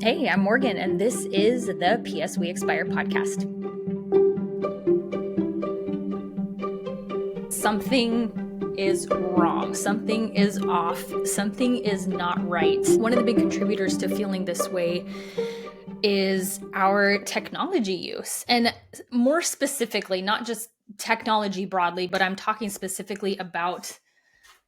Hey, I'm Morgan, and this is the PS We Expire podcast. Something is wrong. Something is off. Something is not right. One of the big contributors to feeling this way is our technology use. And more specifically, not just technology broadly, but I'm talking specifically about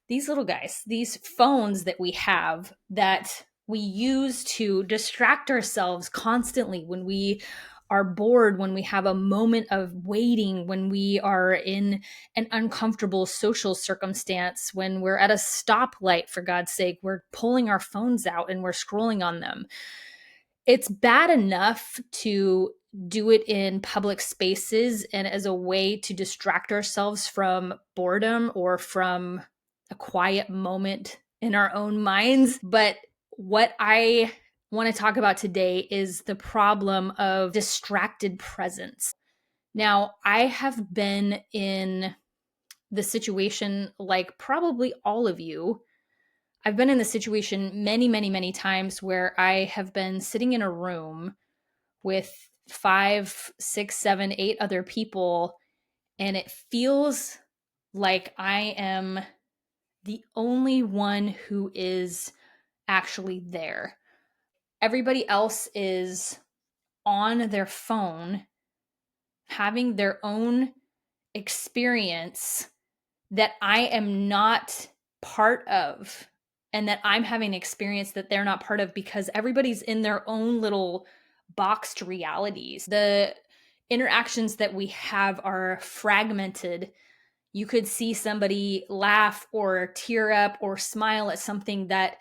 these little guys, these phones that we have that we use to distract ourselves constantly when we are bored, when we have a moment of waiting, when we are in an uncomfortable social circumstance, when we're at a stoplight, for God's sake, we're pulling our phones out and we're scrolling on them. It's bad enough to do it in public spaces and as a way to distract ourselves from boredom or from a quiet moment in our own minds. But what I want to talk about today is the problem of distracted presence. Now, I have been in the situation, like probably all of you. I've been in the situation many, many, many times where I have been sitting in a room with 5, 6, 7, 8 other people, and it feels like I am the only one who is actually there. Everybody else is on their phone having their own experience that I am not part of, and that I'm having an experience that they're not part of, because everybody's in their own little boxed realities. The interactions that we have are fragmented. You could see somebody laugh or tear up or smile at something that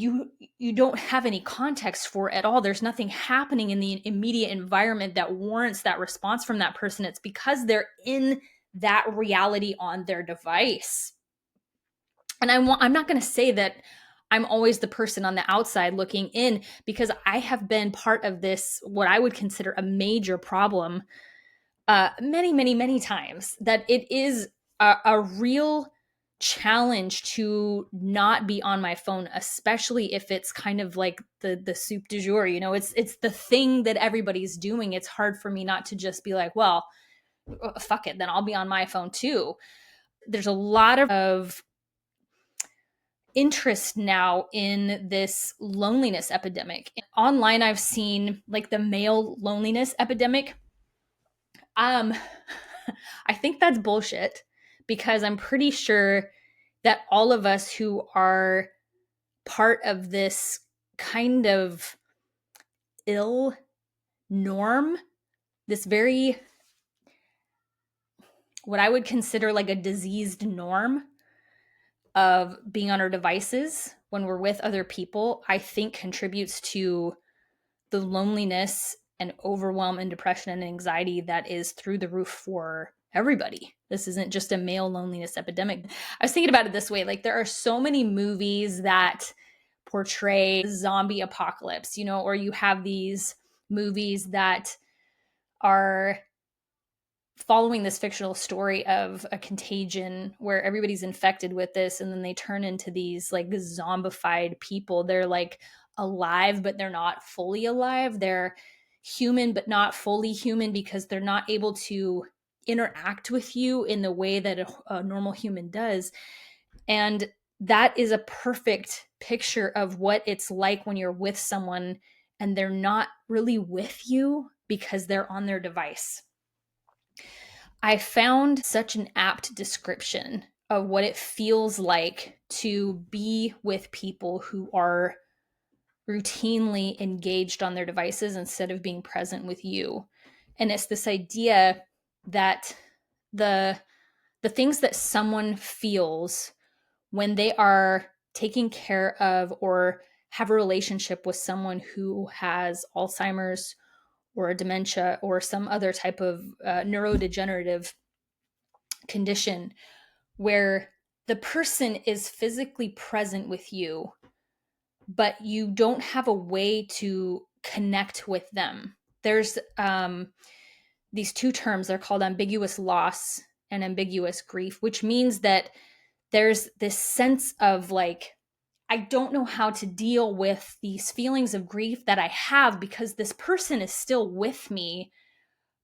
you don't have any context for at all. There's nothing happening in the immediate environment that warrants that response from that person. It's because they're in that reality on their device. And I'm not going to say that I'm always the person on the outside looking in, because I have been part of this, what I would consider a major problem, many, many, many times, that it is a real challenge to not be on my phone, especially if it's kind of like the soup du jour. It's the thing that everybody's doing. It's hard for me not to just be like, well, fuck it, then I'll be on my phone too. There's a lot of interest now in this loneliness epidemic. Online, I've seen like the male loneliness epidemic. I think that's bullshit, because I'm pretty sure that all of us who are part of this kind of ill norm, this very, what I would consider like a diseased norm of being on our devices when we're with other people, I think contributes to the loneliness and overwhelm and depression and anxiety that is through the roof for everybody. This isn't just a male loneliness epidemic. I was thinking about it this way. Like, there are so many movies that portray zombie apocalypse, or you have these movies that are following this fictional story of a contagion where everybody's infected with this, and then they turn into these like zombified people. They're like alive, but they're not fully alive. They're human, but not fully human, because they're not able to interact with you in the way that a normal human does. And that is a perfect picture of what it's like when you're with someone and they're not really with you because they're on their device. I found such an apt description of what it feels like to be with people who are routinely engaged on their devices instead of being present with you. And it's this idea that the things that someone feels when they are taking care of or have a relationship with someone who has Alzheimer's or dementia or some other type of neurodegenerative condition, where the person is physically present with you, but you don't have a way to connect with them. There's these two terms, they're called ambiguous loss and ambiguous grief, which means that there's this sense of like, I don't know how to deal with these feelings of grief that I have because this person is still with me,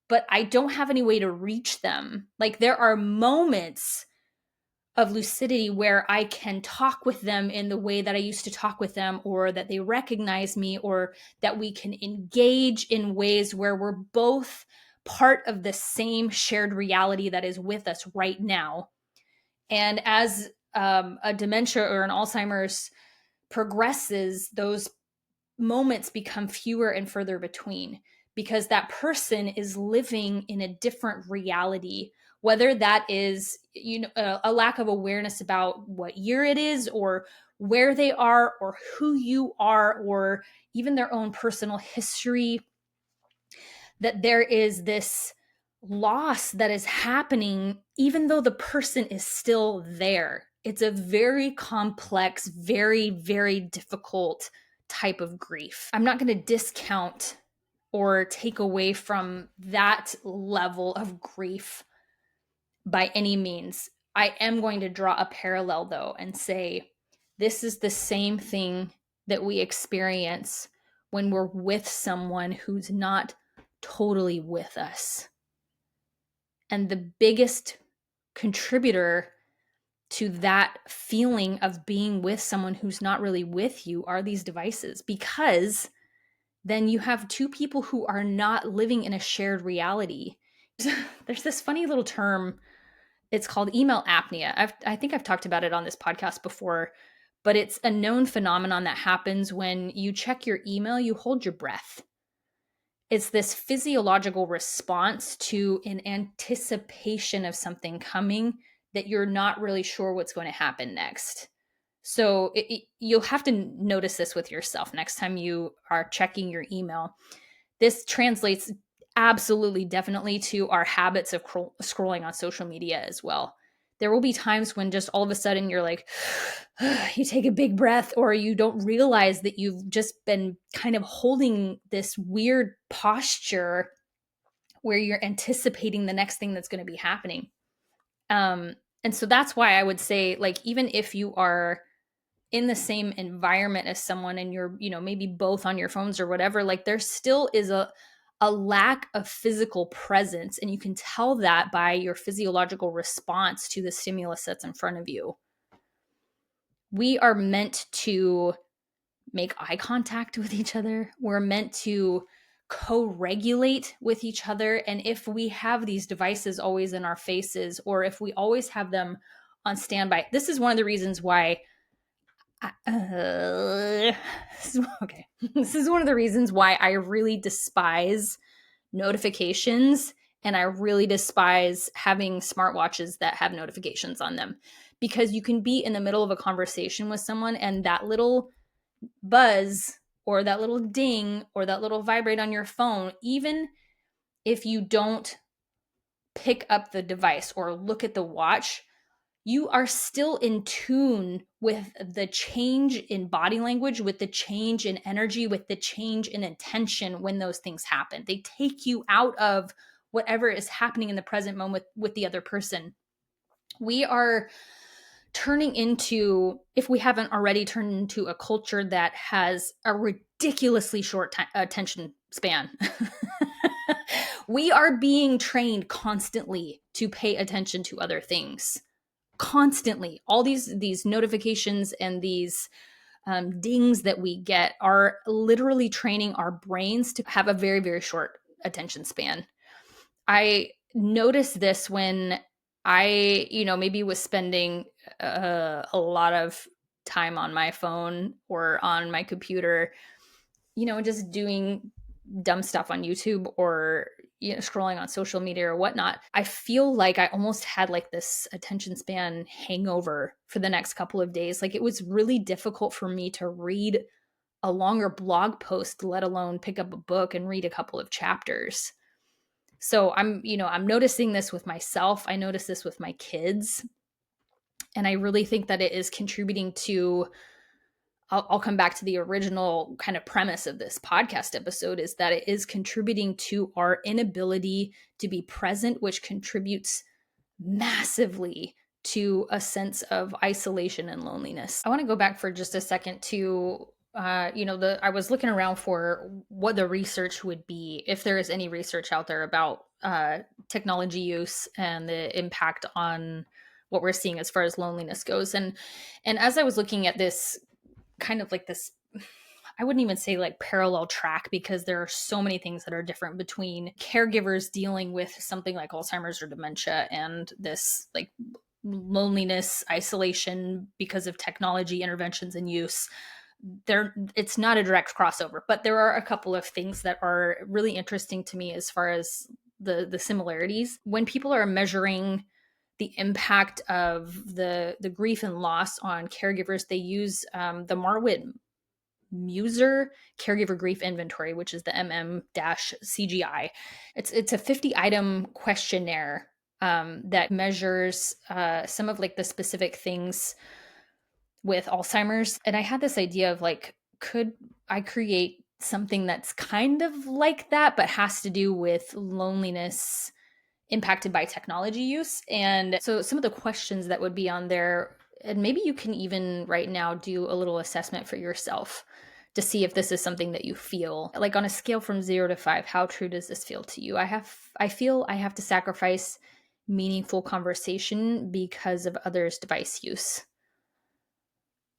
but I don't have any way to reach them. Like there are moments of lucidity where I can talk with them in the way that I used to talk with them, or that they recognize me, or that we can engage in ways where we're both part of the same shared reality that is with us right now. And as a dementia or an Alzheimer's progresses, those moments become fewer and further between because that person is living in a different reality, whether that is a lack of awareness about what year it is, or where they are, or who you are, or even their own personal history, that there is this loss that is happening even though the person is still there. It's a very complex, very, very difficult type of grief. I'm not going to discount or take away from that level of grief by any means. I am going to draw a parallel though and say this is the same thing that we experience when we're with someone who's not totally with us. And the biggest contributor to that feeling of being with someone who's not really with you are these devices, because then you have two people who are not living in a shared reality. There's this funny little term. It's called email apnea. I think I've talked about it on this podcast before, but it's a known phenomenon that happens when you check your email, you hold your breath. It's this physiological response to an anticipation of something coming that you're not really sure what's going to happen next. So you'll have to notice this with yourself next time you are checking your email. This translates absolutely, definitely to our habits of scrolling on social media as well. There will be times when just all of a sudden you're like, you take a big breath, or you don't realize that you've just been kind of holding this weird posture where you're anticipating the next thing that's going to be happening. And so that's why I would say, like, even if you are in the same environment as someone and you're, maybe both on your phones or whatever, like there still is a lack of physical presence. And you can tell that by your physiological response to the stimulus that's in front of you. We are meant to make eye contact with each other. We're meant to co-regulate with each other. And if we have these devices always in our faces, or if we always have them on standby, this is one of the reasons why this is one of the reasons why I really despise notifications, and I really despise having smartwatches that have notifications on them, because you can be in the middle of a conversation with someone and that little buzz or that little ding or that little vibrate on your phone, even if you don't pick up the device or look at the watch, you are still in tune with the change in body language, with the change in energy, with the change in intention when those things happen. They take you out of whatever is happening in the present moment with the other person. We are turning into, if we haven't already turned into, a culture that has a ridiculously short attention span. We are being trained constantly to pay attention to other things. Constantly. All these notifications and these dings that we get are literally training our brains to have a very, very short attention span. I noticed this when I, maybe was spending a lot of time on my phone or on my computer, just doing dumb stuff on YouTube or scrolling on social media or whatnot. I feel like I almost had like this attention span hangover for the next couple of days. Like it was really difficult for me to read a longer blog post, let alone pick up a book and read a couple of chapters. So I'm noticing this with myself. I notice this with my kids. And I really think that it is contributing to, I'll come back to the original kind of premise of this podcast episode, is that it is contributing to our inability to be present, which contributes massively to a sense of isolation and loneliness. I want to go back for just a second to I was looking around for what the research would be, if there is any research out there about technology use and the impact on what we're seeing as far as loneliness goes. And as I was looking at this, kind of like this, I wouldn't even say like parallel track, because there are so many things that are different between caregivers dealing with something like Alzheimer's or dementia and this like loneliness, isolation because of technology interventions and use. It's not a direct crossover, but there are a couple of things that are really interesting to me as far as the similarities. When people are measuring the impact of the grief and loss on caregivers, they use the Marwitt Muser Caregiver Grief Inventory, which is the MM-CGI. It's a 50-item questionnaire that measures some of like the specific things with Alzheimer's. And I had this idea of like, could I create something that's kind of like that, but has to do with loneliness impacted by technology use? And so some of the questions that would be on there, and maybe you can even right now do a little assessment for yourself to see if this is something that you feel. Like on a scale from 0 to 5, how true does this feel to you? I feel I have to sacrifice meaningful conversation because of others' device use.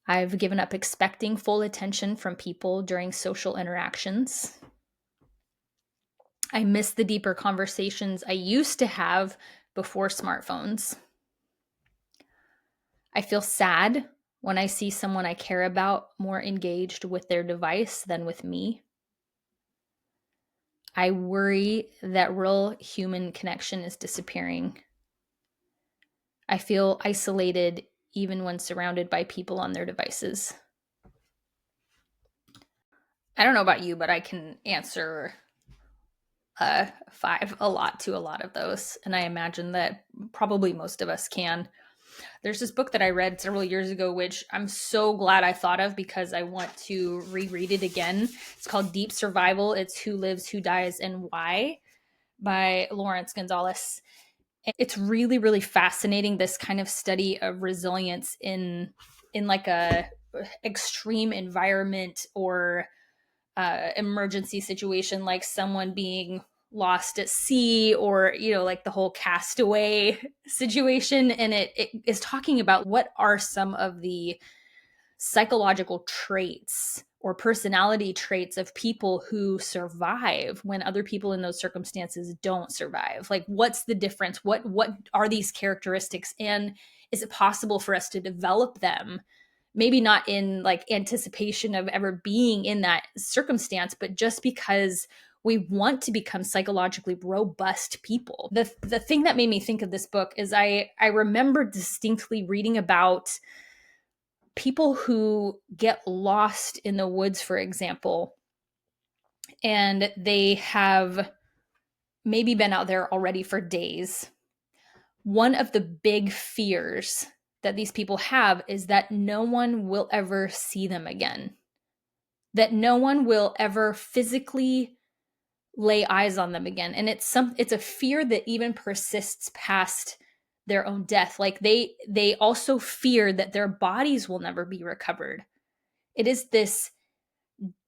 I've given up expecting full attention from people during social interactions. I miss the deeper conversations I used to have before smartphones. I feel sad when I see someone I care about more engaged with their device than with me. I worry that real human connection is disappearing. I feel isolated even when surrounded by people on their devices. I don't know about you, but I can answer 5 a lot of those. And I imagine that probably most of us can. There's this book that I read several years ago, which I'm so glad I thought of because I want to reread it again. It's called Deep Survival. It's Who Lives, Who Dies, and Why by Lawrence Gonzalez. It's really, really fascinating, this kind of study of resilience in like a extreme environment or emergency situation, like someone being lost at sea, or like the whole castaway situation. And it is talking about what are some of the psychological traits or personality traits of people who survive when other people in those circumstances don't survive. Like, what's the difference? What are these characteristics, and is it possible for us to develop them? Maybe not in like anticipation of ever being in that circumstance, but just because we want to become psychologically robust people. The thing that made me think of this book is I remember distinctly reading about people who get lost in the woods, for example, and they have maybe been out there already for days. One of the big fears that these people have is that no one will ever see them again, that no one will ever physically lay eyes on them again. And it's a fear that even persists past their own death. Like they also fear that their bodies will never be recovered. It is this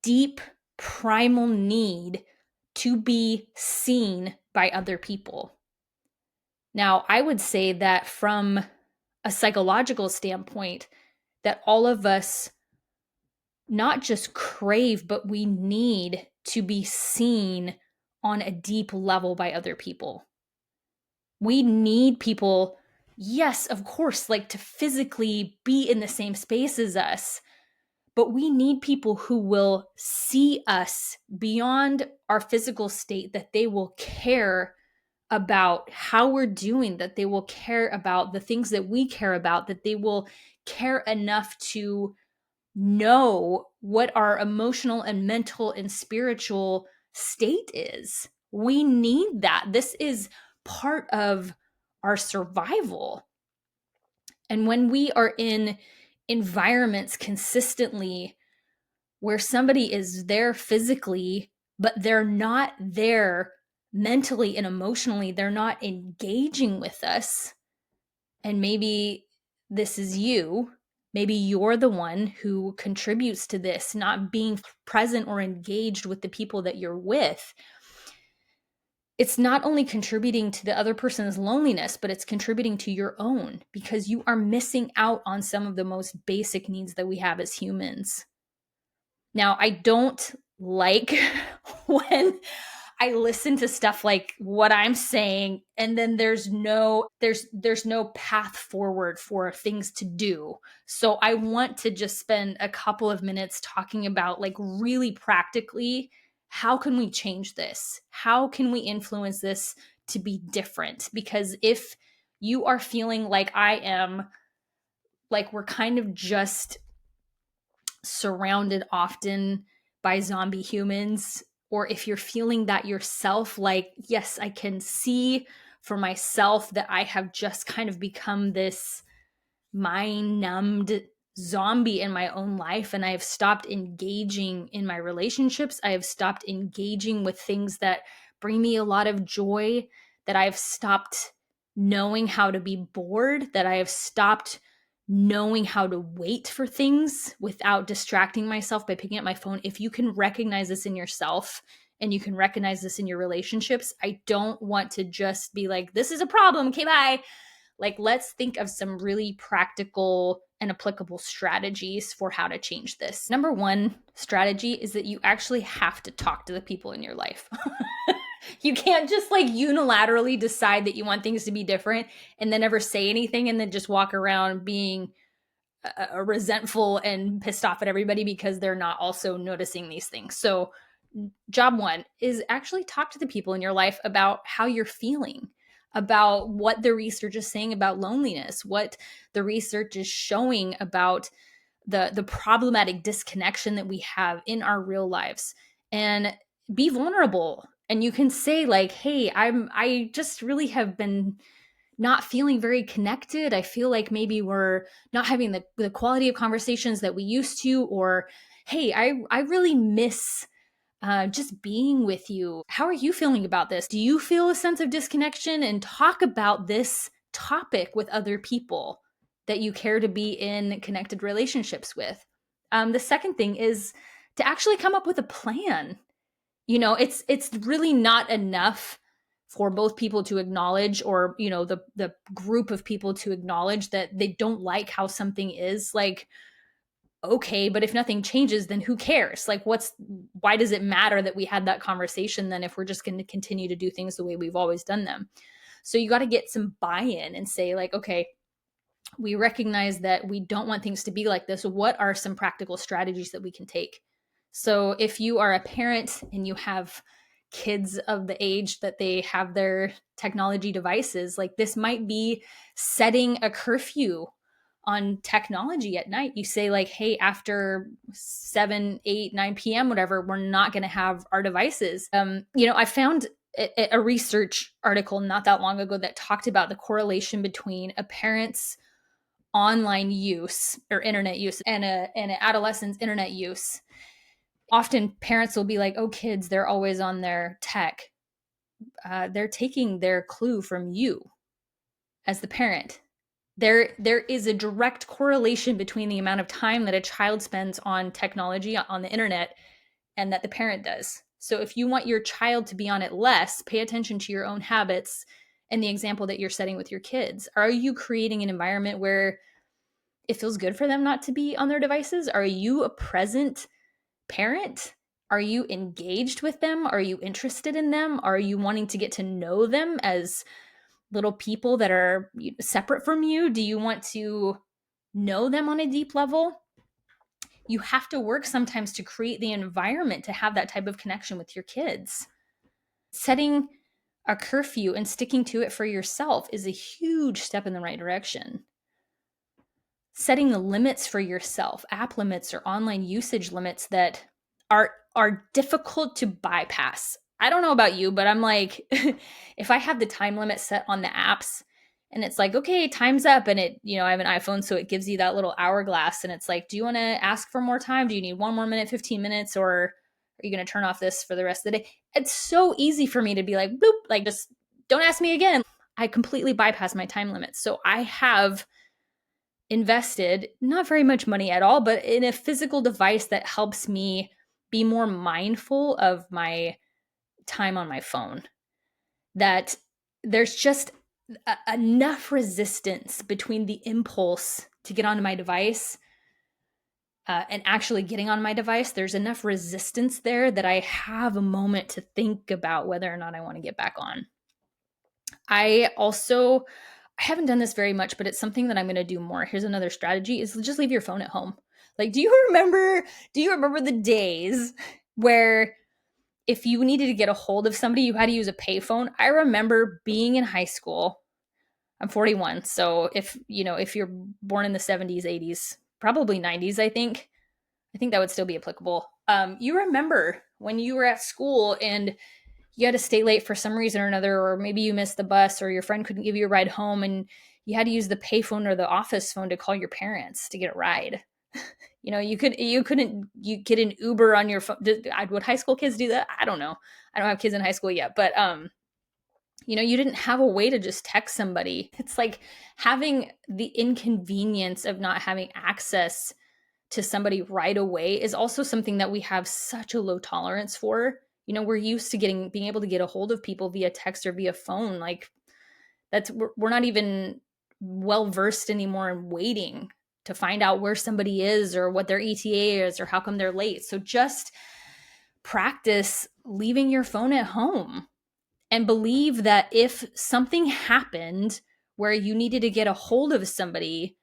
deep primal need to be seen by other people. Now, I would say that from a psychological standpoint, that all of us not just crave, but we need to be seen on a deep level by other people. We need people, yes, of course, like to physically be in the same space as us, but we need people who will see us beyond our physical state, that they will care about how we're doing, that they will care about the things that we care about, that they will care enough to know what our emotional and mental and spiritual state is. We need that. This is part of our survival. And when we are in environments consistently where somebody is there physically, but they're not there mentally and emotionally, they're not engaging with us, And maybe this is you. Maybe you're the one who contributes to this, not being present or engaged with the people that you're with. It's not only contributing to the other person's loneliness, but it's contributing to your own, because you are missing out on some of the most basic needs that we have as humans. Now, I don't like when I listen to stuff like what I'm saying, and then there's no path forward for things to do. So I want to just spend a couple of minutes talking about, like, really practically, how can we change this? How can we influence this to be different? Because if you are feeling like I am, like we're kind of just surrounded often by zombie humans, or if you're feeling that yourself, like, yes, I can see for myself that I have just kind of become this mind numbed zombie in my own life, and I have stopped engaging in my relationships. I have stopped engaging with things that bring me a lot of joy, that I've stopped knowing how to be bored, that I have stopped knowing how to wait for things without distracting myself by picking up my phone. If you can recognize this in yourself and you can recognize this in your relationships, I don't want to just be like, this is a problem. Okay, bye. Like, let's think of some really practical and applicable strategies for how to change this. Number one strategy is that you actually have to talk to the people in your life. You can't just like unilaterally decide that you want things to be different and then never say anything and then just walk around being resentful and pissed off at everybody because they're not also noticing these things. So, job one is actually talk to the people in your life about how you're feeling, about what the research is saying about loneliness, what the research is showing about the problematic disconnection that we have in our real lives, and be vulnerable. And you can say like, hey, I just really have been not feeling very connected. I feel like maybe we're not having the quality of conversations that we used to, or hey, I really miss just being with you. How are you feeling about this? Do you feel a sense of disconnection? And talk about this topic with other people that you care to be in connected relationships with. The second thing is to actually come up with a plan. You know, it's really not enough for both people to acknowledge, or you know, the group of people to acknowledge that they don't like how something is. Like, okay, but if nothing changes, then who cares? Like, why does it matter that we had that conversation then, if we're just going to continue to do things the way we've always done them? So you got to get some buy-in and say like, okay, we recognize that we don't want things to be like this. What are some practical strategies that we can take? So if you are a parent and you have kids of the age that they have their technology devices, like, this might be setting a curfew on technology at night. You say like, hey, after 7, 8, 9 p.m., whatever, we're not going to have our devices. I found a research article not that long ago that talked about the correlation between a parent's online use or internet use and an adolescent's internet use. Often parents will be like, oh, kids, they're always on their tech. They're taking their clue from you as the parent. There is a direct correlation between the amount of time that a child spends on technology on the internet and that the parent does. So if you want your child to be on it less, pay attention to your own habits and the example that you're setting with your kids. Are you creating an environment where it feels good for them not to be on their devices? Are you a present parent? Are you engaged with them? Are you interested in them? Are you wanting to get to know them as little people that are separate from you? Do you want to know them on a deep level? You have to work sometimes to create the environment to have that type of connection with your kids. Setting a curfew and sticking to it for yourself is a huge step in the right direction. Setting the limits for yourself, app limits or online usage limits that are difficult to bypass. I don't know about you, but I'm like, if I have the time limit set on the apps and it's like, okay, time's up, and it, I have an iPhone, so it gives you that little hourglass, and it's like, do you want to ask for more time? Do you need 1 more minute, 15 minutes, or are you going to turn off this for the rest of the day? It's so easy for me to be like, boop, like, just don't ask me again. I completely bypass my time limits. So I have invested not very much money at all, but in a physical device that helps me be more mindful of my time on my phone. That there's just enough resistance between the impulse to get onto my device and actually getting on my device. There's enough resistance there that I have a moment to think about whether or not I want to get back on. I haven't done this very much, but it's something that I'm going to do more. Here's another strategy: is just leave your phone at home. Like, do you remember the days where if you needed to get a hold of somebody, you had to use a payphone? I remember being in high school. I'm 41, so if you're born in the 70s, 80s, probably 90s, I think that would still be applicable. You remember when you were at school and you had to stay late for some reason or another, or maybe you missed the bus, or your friend couldn't give you a ride home, and you had to use the payphone or the office phone to call your parents to get a ride. You couldn't get an Uber on your phone. Would high school kids do that? I don't know. I don't have kids in high school yet, but you didn't have a way to just text somebody. It's like having the inconvenience of not having access to somebody right away is also something that we have such a low tolerance for. We're used to being able to get a hold of people via text or via phone. Like, we're not even well versed anymore in waiting to find out where somebody is or what their ETA is or how come they're late. So just practice leaving your phone at home and believe that if something happened where you needed to get a hold of somebody,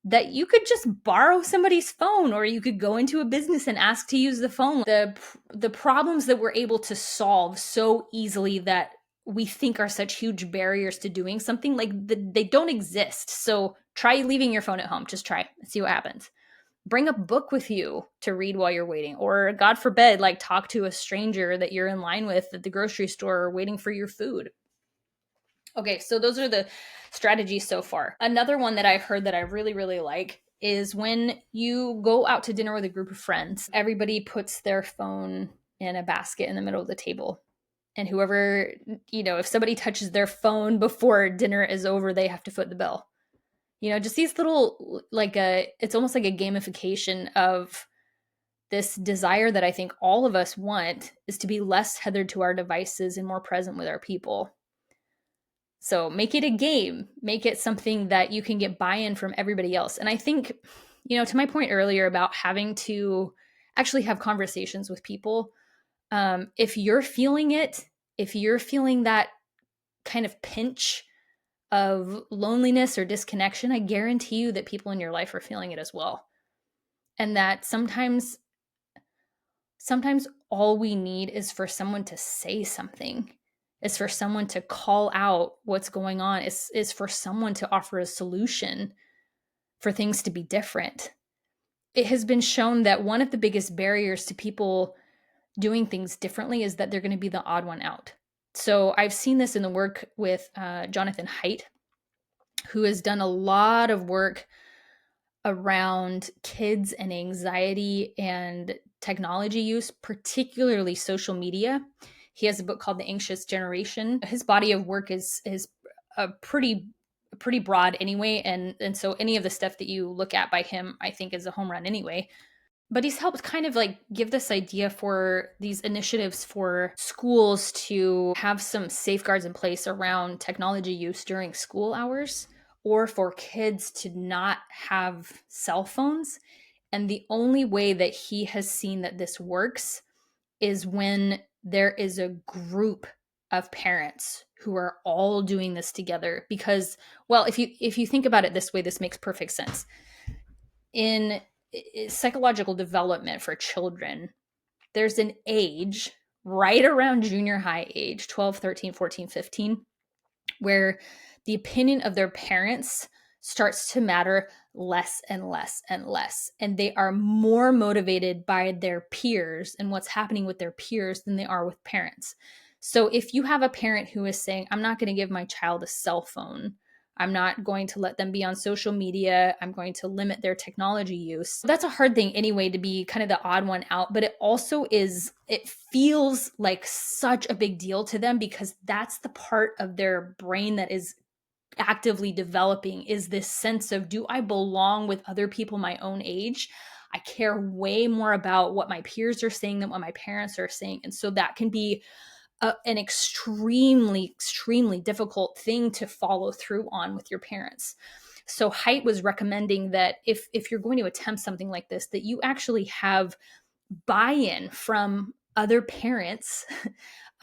that you could just borrow somebody's phone, or you could go into a business and ask to use the phone. The problems that we're able to solve so easily that we think are such huge barriers to doing something, like they don't exist. So try leaving your phone at home. Just try and see what happens. Bring a book with you to read while you're waiting, or God forbid, like talk to a stranger that you're in line with at the grocery store waiting for your food. Okay, so those are the strategies so far. Another one that I've heard that I really, really like is when you go out to dinner with a group of friends, everybody puts their phone in a basket in the middle of the table. And whoever, if somebody touches their phone before dinner is over, they have to foot the bill. Just these little, it's almost like a gamification of this desire that I think all of us want, is to be less tethered to our devices and more present with our people. So make it a game, make it something that you can get buy-in from everybody else. And I think, to my point earlier about having to actually have conversations with people, if you're feeling it, if you're feeling that kind of pinch of loneliness or disconnection, I guarantee you that people in your life are feeling it as well. And that sometimes all we need is for someone to say something, is for someone to call out what's going on, is for someone to offer a solution for things to be different. It has been shown that one of the biggest barriers to people doing things differently is that they're going to be the odd one out. So I've seen this in the work with Jonathan Haidt, who has done a lot of work around kids and anxiety and technology use, particularly social media. He has a book called The Anxious Generation. His body of work is a pretty broad anyway, and so any of the stuff that you look at by him, I think, is a home run anyway. But he's helped kind of like give this idea for these initiatives for schools to have some safeguards in place around technology use during school hours, or for kids to not have cell phones. And the only way that he has seen that this works is when there is a group of parents who are all doing this together. Because, well, if you think about it this way, this makes perfect sense. In psychological development for children, there's an age right around junior high age, 12, 13, 14, 15, where the opinion of their parents starts to matter less and less and less. And they are more motivated by their peers and what's happening with their peers than they are with parents. So if you have a parent who is saying, I'm not going to give my child a cell phone, I'm not going to let them be on social media. I'm going to limit their technology use. That's a hard thing anyway, to be kind of the odd one out, but it also is, it feels like such a big deal to them because that's the part of their brain that is actively developing, is this sense of, do I belong with other people my own age? I care way more about what my peers are saying than what my parents are saying. And so that can be an extremely, extremely difficult thing to follow through on with your parents. So Haidt was recommending that if you're going to attempt something like this, that you actually have buy-in from other parents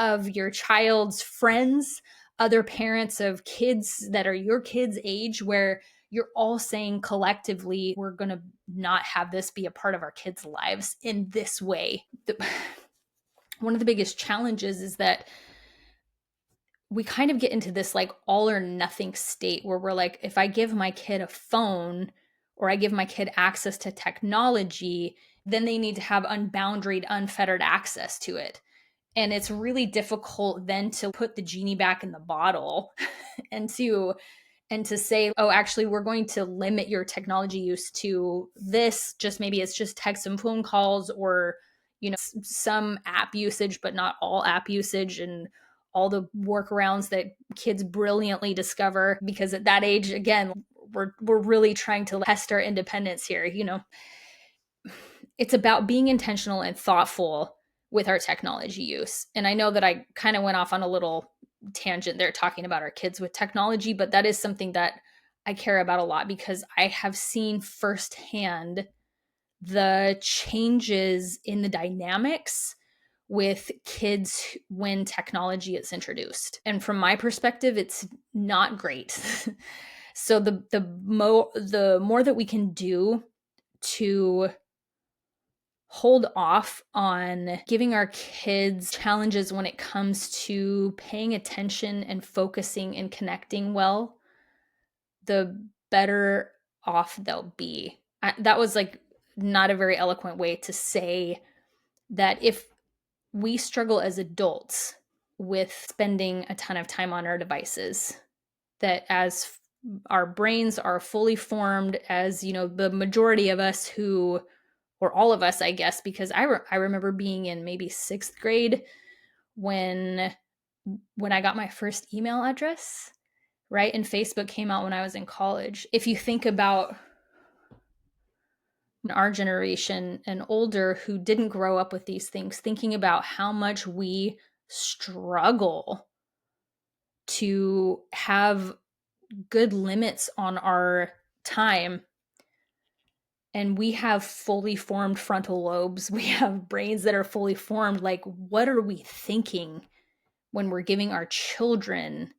of your child's friends, other parents of kids that are your kids' age, where you're all saying collectively, we're going to not have this be a part of our kids' lives in this way. One of the biggest challenges is that we kind of get into this like all or nothing state where we're like, if I give my kid a phone or I give my kid access to technology, then they need to have unbounded, unfettered access to it. And it's really difficult then to put the genie back in the bottle and to say, oh, actually, we're going to limit your technology use to this. Just maybe it's just text and phone calls, or, some app usage, but not all app usage, and all the workarounds that kids brilliantly discover, because at that age, again, we're really trying to test our independence here. It's about being intentional and thoughtful with our technology use. And I know that I kind of went off on a little tangent there talking about our kids with technology, but that is something that I care about a lot, because I have seen firsthand the changes in the dynamics with kids when technology is introduced. And from my perspective, it's not great. So the more that we can do to hold off on giving our kids challenges when it comes to paying attention and focusing and connecting well, the better off they'll be. That was like not a very eloquent way to say that if we struggle as adults with spending a ton of time on our devices, that as our brains are fully formed, as the majority of us who, or all of us, I guess, because I remember being in maybe 6th grade when I got my first email address, right? And Facebook came out when I was in college. If you think about our generation and older who didn't grow up with these things, thinking about how much we struggle to have good limits on our time. And we have fully formed frontal lobes. We have brains that are fully formed. Like, what are we thinking when we're giving our children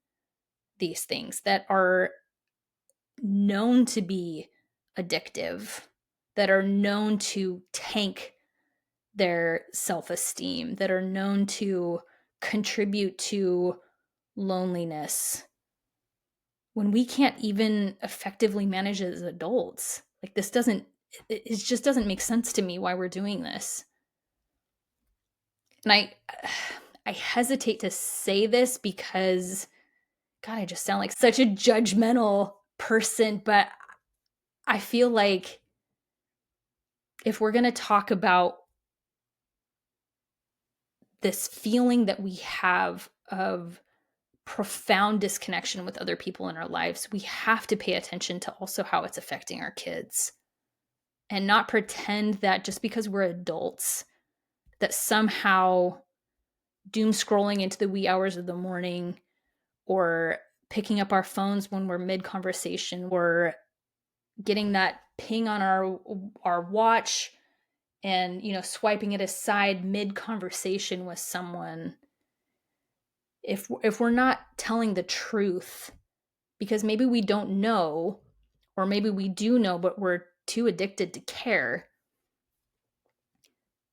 these things that are known to be addictive, that are known to tank their self-esteem, that are known to contribute to loneliness, when we can't even effectively manage it as adults? Like, it just doesn't make sense to me why we're doing this. And I hesitate to say this because, God, I just sound like such a judgmental person, but I feel like if we're going to talk about this feeling that we have of profound disconnection with other people in our lives, we have to pay attention to also how it's affecting our kids, and not pretend that just because we're adults, that somehow doom scrolling into the wee hours of the morning, or picking up our phones when we're mid conversation, or getting that ping on our watch and swiping it aside mid conversation with someone, if we're not telling the truth, because maybe we don't know, or maybe we do know but we're too addicted to care,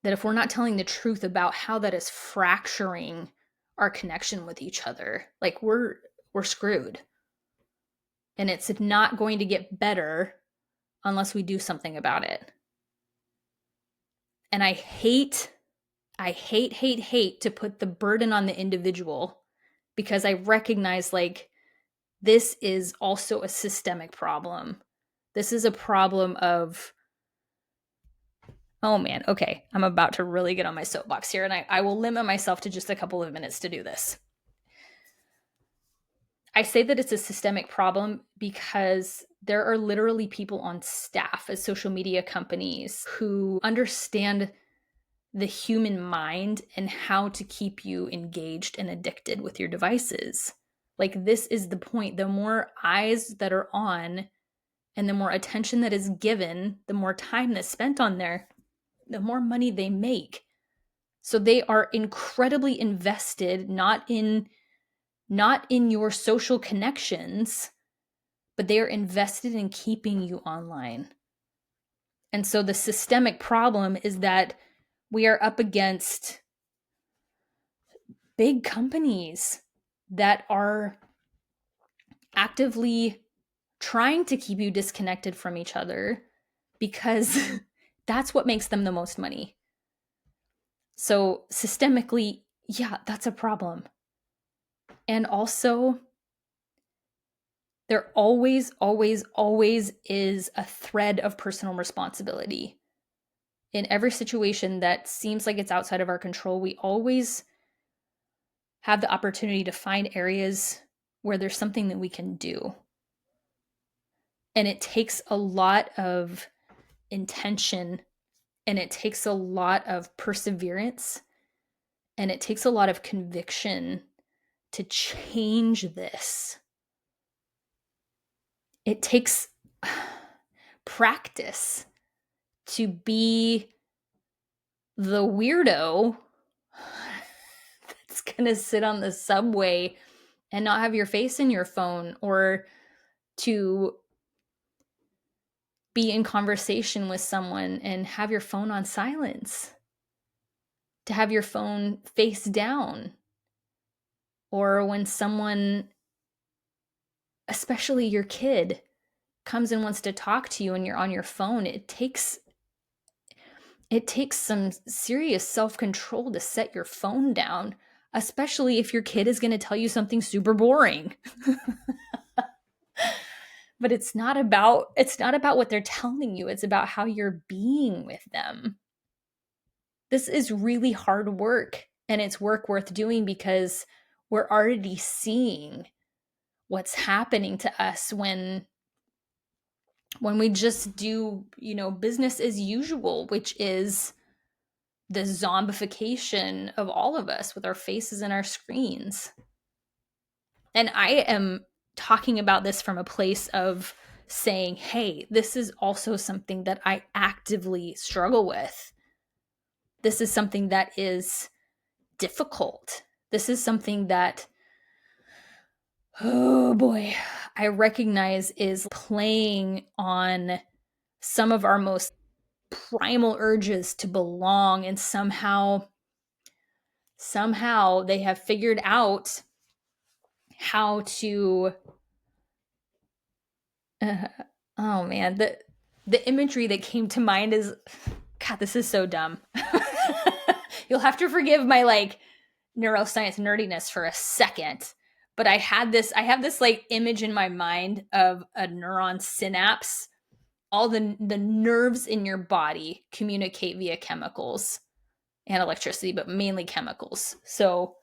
that if we're not telling the truth about how that is fracturing our connection with each other, like, we're screwed. And it's not going to get better unless we do something about it. And I hate to put the burden on the individual, because I recognize, like, this is also a systemic problem. This is a problem of, oh man, okay, I'm about to really get on my soapbox here, and I will limit myself to just a couple of minutes to do this. I say that it's a systemic problem because there are literally people on staff at social media companies who understand the human mind and how to keep you engaged and addicted with your devices. Like, this is the point. The more eyes that are on and the more attention that is given, the more time that's spent on there, the more money they make. So they are incredibly invested, not in your social connections, but they are invested in keeping you online. And so the systemic problem is that we are up against big companies that are actively trying to keep you disconnected from each other because that's what makes them the most money. So systemically, yeah, that's a problem. And also, there always, always, always is a thread of personal responsibility. In every situation that seems like it's outside of our control, we always have the opportunity to find areas where there's something that we can do. And it takes a lot of intention, and it takes a lot of perseverance, and it takes a lot of conviction to change this. It takes practice to be the weirdo that's gonna sit on the subway and not have your face in your phone, or to be in conversation with someone and have your phone on silence, to have your phone face down, or when someone, especially your kid, comes and wants to talk to you and you're on your phone, it takes some serious self-control to set your phone down, especially if your kid is going to tell you something super boring. But it's not about what they're telling you, it's about how you're being with them. This is really hard work, and it's work worth doing because we're already seeing what's happening to us when we just do, business as usual, which is the zombification of all of us with our faces and our screens. And I am talking about this from a place of saying, hey, this is also something that I actively struggle with. This is something that is difficult. This is something that, oh boy, I recognize is playing on some of our most primal urges to belong, and somehow they have figured out how to oh man, the imagery that came to mind is, God, this is so dumb. You'll have to forgive my neuroscience nerdiness for a second, but I have this image in my mind of a neuron synapse. All the nerves in your body communicate via chemicals and electricity, but mainly chemicals. So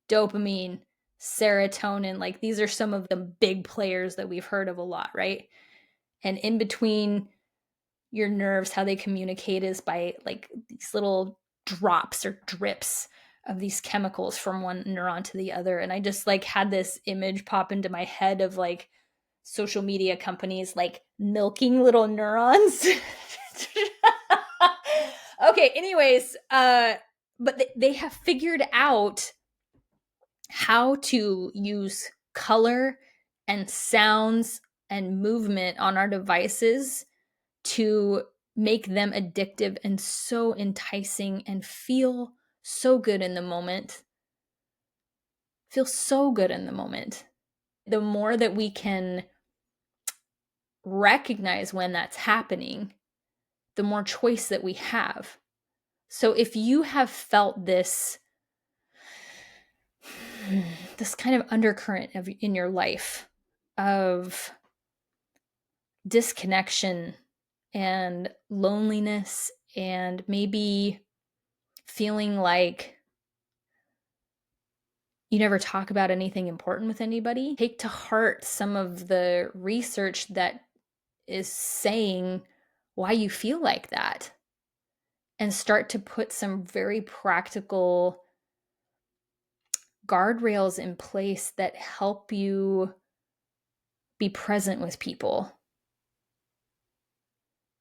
dopamine, serotonin, these are some of the big players that we've heard of a lot, right? And in between your nerves, how they communicate is by these little drops or drips of these chemicals from one neuron to the other. And I just had this image pop into my head of social media companies milking little neurons. Okay, anyways, but they have figured out how to use color and sounds and movement on our devices to make them addictive and so enticing and feel so good in the moment. Feel so good in the moment. The more that we can recognize when that's happening, the more choice that we have. So if you have felt this kind of undercurrent in your life of disconnection and loneliness, and maybe feeling like you never talk about anything important with anybody, take to heart some of the research that is saying why you feel like that, and start to put some very practical guardrails in place that help you be present with people.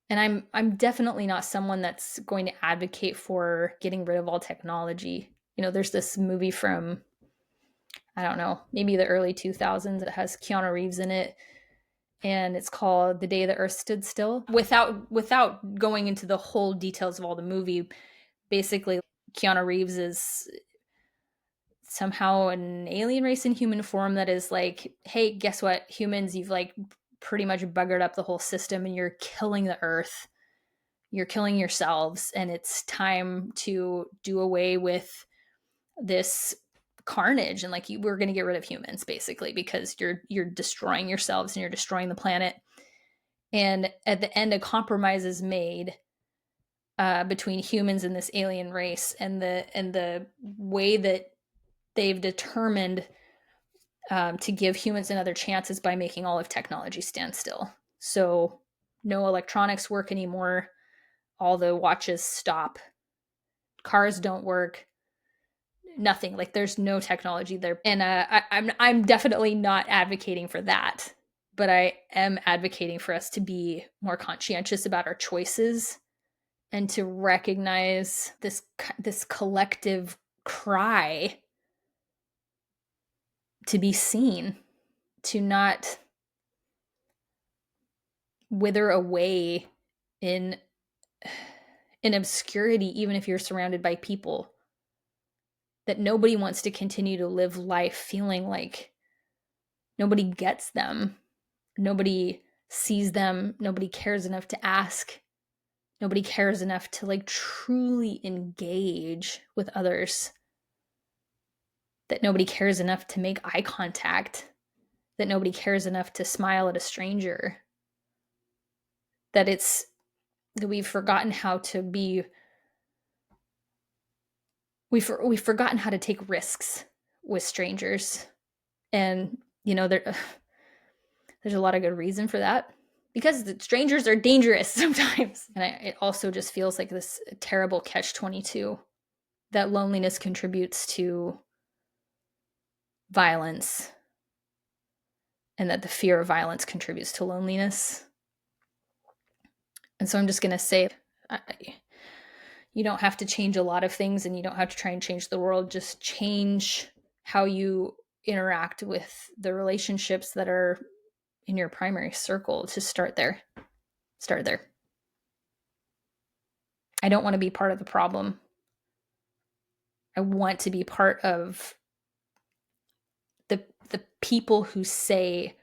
And I'm definitely not someone that's going to advocate for getting rid of all technology. There's this movie from, I don't know, maybe the early 2000s that has Keanu Reeves in it, and it's called The Day the Earth Stood Still. Without going into the whole details of all the movie, basically Keanu Reeves is somehow an alien race in human form that is like, hey, guess what, humans, you've like pretty much buggered up the whole system and you're killing the earth, you're killing yourselves, and it's time to do away with this carnage, and like we're going to get rid of humans basically because you're destroying yourselves and you're destroying the planet. And at the end, a compromise is made between humans and this alien race, and the way that they've determined to give humans another chance is by making all of technology stand still. So no electronics work anymore. All the watches stop. Cars don't work. Nothing. Like there's no technology there. And I'm definitely not advocating for that, but I am advocating for us to be more conscientious about our choices and to recognize this collective cry to be seen, to not wither away in obscurity, even if you're surrounded by people. That nobody wants to continue to live life feeling like nobody gets them, nobody sees them, nobody cares enough to ask, nobody cares enough to like truly engage with others, that nobody cares enough to make eye contact, that nobody cares enough to smile at a stranger, that we've forgotten how to be, we've forgotten how to take risks with strangers. And there's a lot of good reason for that, because the strangers are dangerous sometimes. And it also just feels like this terrible catch-22, that loneliness contributes to violence, and that the fear of violence contributes to loneliness. And so I'm just going to say, you don't have to change a lot of things, and you don't have to try and change the world. Just change how you interact with the relationships that are in your primary circle. To start there. I don't want to be part of the problem. I want to be part of the people who say,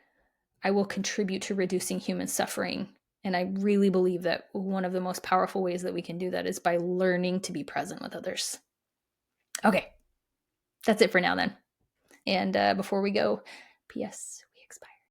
I will contribute to reducing human suffering. And I really believe that one of the most powerful ways that we can do that is by learning to be present with others. Okay, that's it for now then. And before we go, P.S.